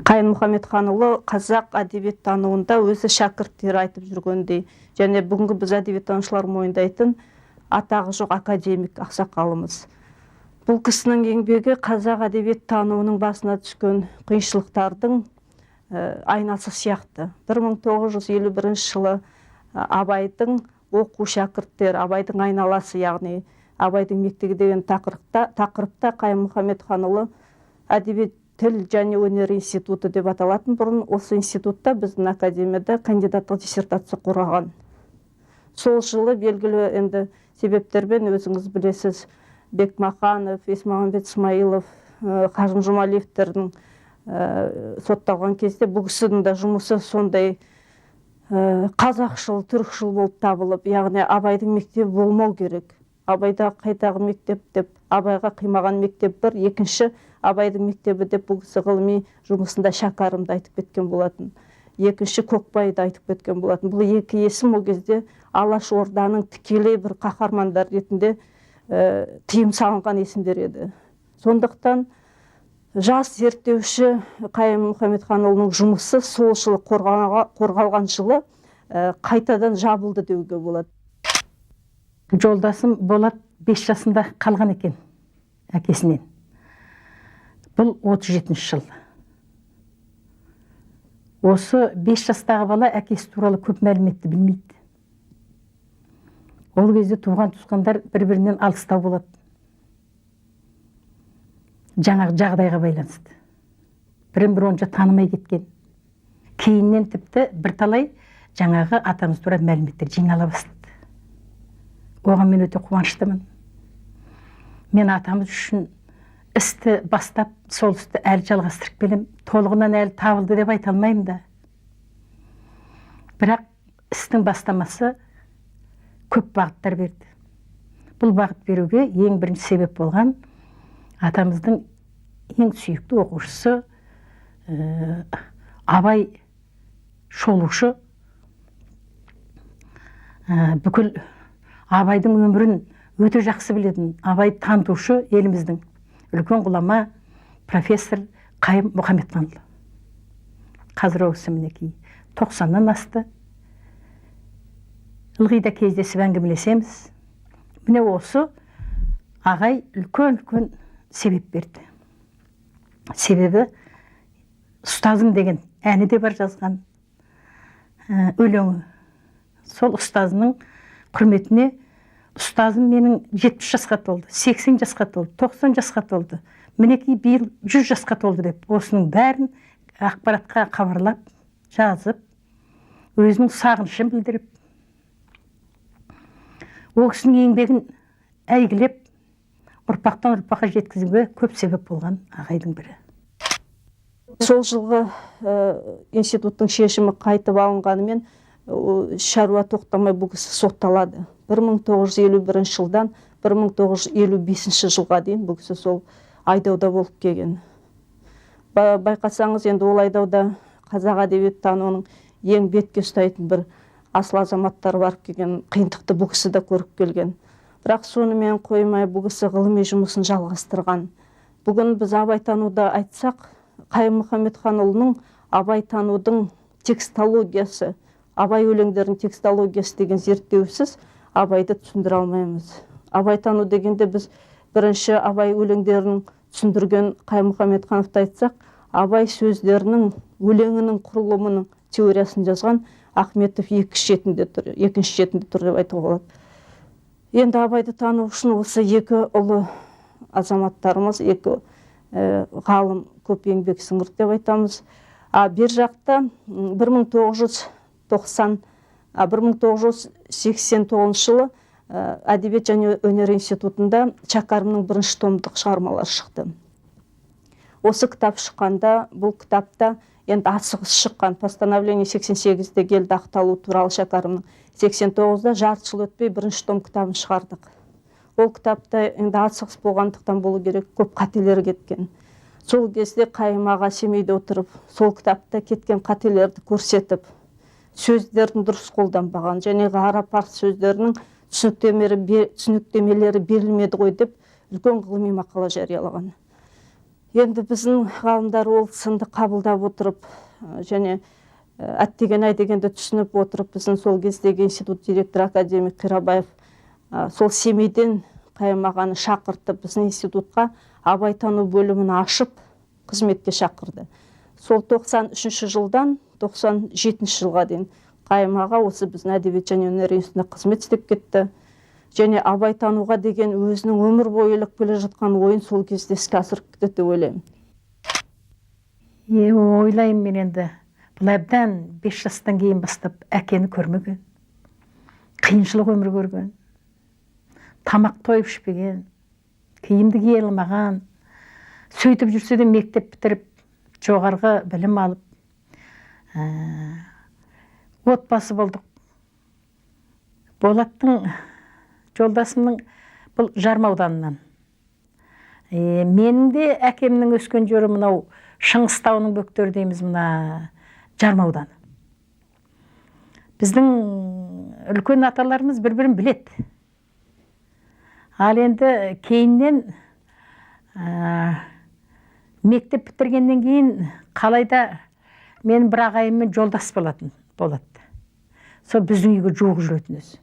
Қайын Мұхамедханұлы қазақ әдебиеттануында өзі шәкірттері айтып жүргендей, және бүгінгі біз әдебиеттанушылар мойындайтын атағы жоқ академик ақсақалымыз. Бұл кісінің еңбегі қазақ әдебиеттануының басына түскен қиыншылықтардың айнасы сияқты. 1951 жылы Абайдың оқу шәкірттері, Абайдың айналасы, яғни Абайдың мектебі деген тақырыпта Қайын Мұхамедханұлы әдебиет тіл және өнер институты деп аталатын. Бұрын осы институтта біздің академияда кандидаттық диссертация қорғаған. Сол жылы белгілі енді себептермен өзіңіз білесіз, Бекмаханов, Есмағамбет Смайылов, Қажым Жұмалиевтердің сотталған кезде бұл кісінің де жұмысы сондай қазақшыл, түркшыл болып табылып, яғни Абайдың мектебі болмау керек. Абайда қайдағы мектеп деп, Абайға қимаған мектеп бір, екінші Абайдың мектебі деп бұл кісі ғылыми жұмысында Шәкәрімді айтып кеткен болатын. Екінші Көкбайды айтып кеткен болатын. Бұл екі есім ол кезде Алаш Орданың тікелей бір қаһармандар ретінде тыйым салынған есімдер еді. Сондықтан жас зерттеуші Қайын Мұхамедханұлының жұмысы сол жылы қорғалған жылы қайтадан жабылды деуге болады. Жолдасым Болат 5 жасында қалған екен әкесінен. Бұл 37 жыл. Осы 5 жастағы бала әкесі туралы көп мәліметті білмейді. Ол кезде туған туысқандар бір-бірінен алыстау болады. Жаңағы жағдайға байланысты. Бірін-бірі онша танымай кеткен. Кейіннен тіпті бірталай жаңағы атамыз туралы мәліметтер жинала бастады. Оған мен өте қуаныштымын. Мен атамыз үшін істі бастап, сол істі әлі жалғастырып келем. Толығынан әлі табылды деп айта алмаймын да. Бірақ істің бастамасы көп бағыттар берді. Бұл бағыт беруге ең бірінші себеп болған атамыздың ең сүйікті оқушысы Абай шолушы, бүкіл Абайдың өмірін өте жақсы білетін, Абайды танытушы еліміздің үлкен ғұлама профессор Қайым Мұхамедханұлы. Қазір осы мінекей 90-нан асты. Ылғи да кездесіп әңгімелесеміз. Міне осы ағай үлкен себеп берді. Себебі ұстазым деген әні де бар жазған өлеңі. Сол ұстазының құрметіне ұстазым менің 70 жасқа толды, 80 жасқа толды, 90 жасқа толды. Мінекей биыл 100 жасқа толды деп, осының бәрін ақпаратқа хабарлап, жазып, өзінің сағынышын білдіріп, ол кісінің еңбегін әйгілеп, ұрпақтан ұрпаққа жеткізуге көп себеп болған ағайдың бірі. Сол жылғы институттың шешімі қайтып алынғанымен шаруа тоқтамай бұл кісі сотталады. 1951 жылдан 1955 жылға дейін бұл кісі сол айдауда болып келген. Байқасаңыз, енді ол айдауда қазақ әдебиеттануының ең бетке ұстайтын бір асыл азаматтар барып келген, қиындықты бұл кісі де көріп келген. Бірақ сонымен қоймай бұл кісі ғылыми жұмысын жалғастырған. Бүгін біз абайтануда айтсақ, Қайын Мұхамедханұлының абайтанудың текстологиясы, Абай өлеңдерінің текстологиясы деген зерттеусіз Абайды түсіндіре алмаймыз. Абайтану дегенде біз бірінші Абай өлеңдерінің түсіндірген Қайын Мұхамедхановты айтсақ, Абай сөздерінің өлеңінің құрылымының теориясын жазған Ахметов екінші шетінде тұр деп айтуға болады. Енді Абайды тану үшін осы екі ұлы азаматтарымыз, екі ғалым көп еңбек сіңірді деп айтамыз. Бер жақта 1989 жылы әдебиет және өнер институтында Шәкәрімнің бірінші томдық шығармалары шықты. Осы кітап шыққанда, бұл кітапта енді асығыс шыққан, постановление 88-де келді ақталу туралы Шәкәрімнің, 89-да жарты жыл өтпей бірінші том кітабын шығардық. Ол кітапта енді асығыс болғандықтан болу керек, көп қателер кеткен. Сол кезде Қайым аға Семейде отырып, сол кітапта кеткен қателерді көрсетіп, сөздердің дұрыс қолданбаған, және араб парсы сөздерінің түсініктемелері берілмеді ғой деп үлкен ғылыми мақала жариялаған. Енді біздің ғалымдар ол сынды қабылдап отырып, және әттеген-ай дегенді түсініп отырып, біздің сол кездегі институт директоры академик Қирабаев сол Семейден Қайым ағаны шақыртып, біздің институтқа абайтану бөлімін ашып, қызметке шақырды. Сол 93 жылдан 97 жылға дейін Қайым аға осы біздің әдебиет және өнер институтында қызмет істеп кетті. Және абайтануға деген өзінің өмір бойы іліп келе жатқан ойын сол кезде іске асырып кетті деп ойлаймын. Ойлаймын мен енді, бұл әбден 5 жастан кейін бастап әкені көрмеген, қиыншылық өмір көрген, тамақ тойып ішпеген, киімді кие алмаған, сөйтіп жүрсе де мектеп бітіріп, жоғарғы білім алып, отбасы болдық. Болаттың жолдасымның бұл Жарма ауданынан. Менің де әкемнің өскен жері мынау Шыңғыстауының бөктері дейміз, мына Жарма ауданы. Біздің үлкен аталарымыз бір-бірін біледі. Ал енді кейіннен мектеп бітіргеннен кейін қалайда мен бір ағайыммен жолдас болады. Сол біздің үйге жуық жүретін өзі.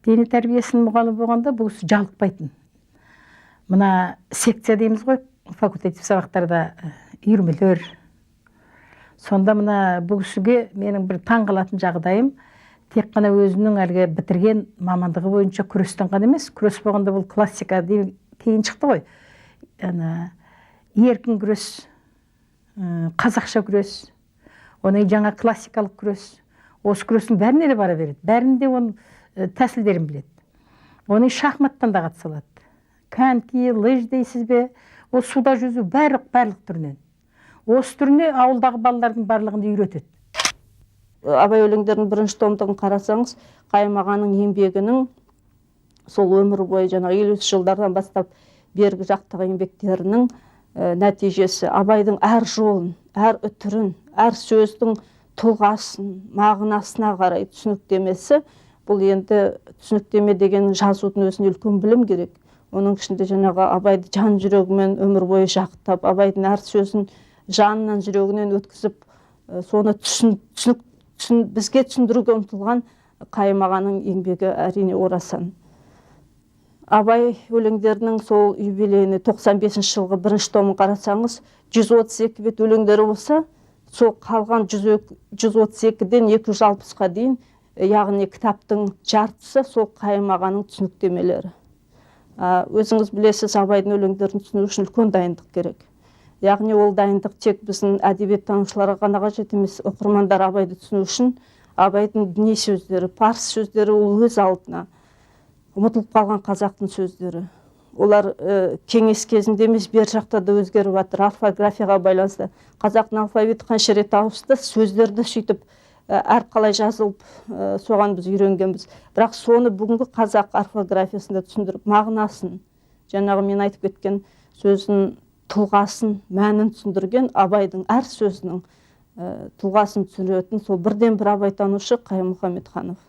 Дене тәрбиесінің мұғалімі болғанда бұл кісі жалықпайтын. Мына секция дейміз ғой, факультатив сабақтарда үйірмелер. Сонда мына бұл кісіге менің бір таң қалатын жағдайым, тек қана өзінің әлгі бітірген мамандығы бойынша күрестен ғана емес, күрес болғанда бұл классика кейін шықты ғой. Еркін күрес, қазақша күрес, оны жаңа классикалық күрес, осы күрестің бәріне де бара береді. Бәрінде оның тәсілдерін біледі. Оны шахматтан да қатыса алады. Коньки, лыж дейсіз бе, ол суда жүзу барлық түрінен. Осы түріне ауылдағы балалардың барлығын үйретеді. Абай өлеңдерінің бірінші томдығын қарасаңыз, Қайым ағаның еңбегінің сол өмір бойы жаңағы 50 жылдардан бастап бергі жақтағы еңбектерінің нәтижесі. Абайдың әр жолын, әр үтірін, әр сөздің тұлғасын, мағынасына қарай түсініктемесі. Бұл енді түсініктеме деген жазудың өзіне үлкен білім керек. Оның ішінде жаңағы Абайды жан жүрегімен өмір бойы жақтап, Абайдың әр сөзін жанынан жүрегінен өткізіп, соны бізге түсіндіруге ұмтылған Қайым ағаның еңбегі әрине орасан. Абай өлеңдерінің сол юбилейіне 95 жылғы бірінші томын қарасаңыз, 132 бет өлеңдері болса, сол қалған 132-ден 260-қа дейін, яғни кітаптың жартысы сол Қайым ағаның түсініктемелері. Өзіңіз білесіз, Абайдың өлеңдерін түсіну үшін үлкен дайындық керек. Яғни ол дайындық тек біздің әдебиеттанушыларға ғана қажет емес, оқырмандар Абайды түсіну үшін Абайдың діни сөздері, парсы сөздері ол өз алдына, ұмытылып қалған қазақтың сөздері. Олар кеңес кезінде емес, бер жақта да өзгеріп жатыр, орфографияға байланысты. Қазақтың алфавиті қанша рет ауысты, сөздерді сөйтіп әрқалай жазылып, соған біз үйренгенбіз. Бірақ соны бүгінгі қазақ орфографиясында түсіндіріп, мағынасын, жаңағы мен айтып кеткен сөздің тұлғасын, мәнін түсіндірген Абайдың әр сөзінің тұлғасын түсіндіретін сол бірден бір абайтанушы Қайым Мұхамедханов.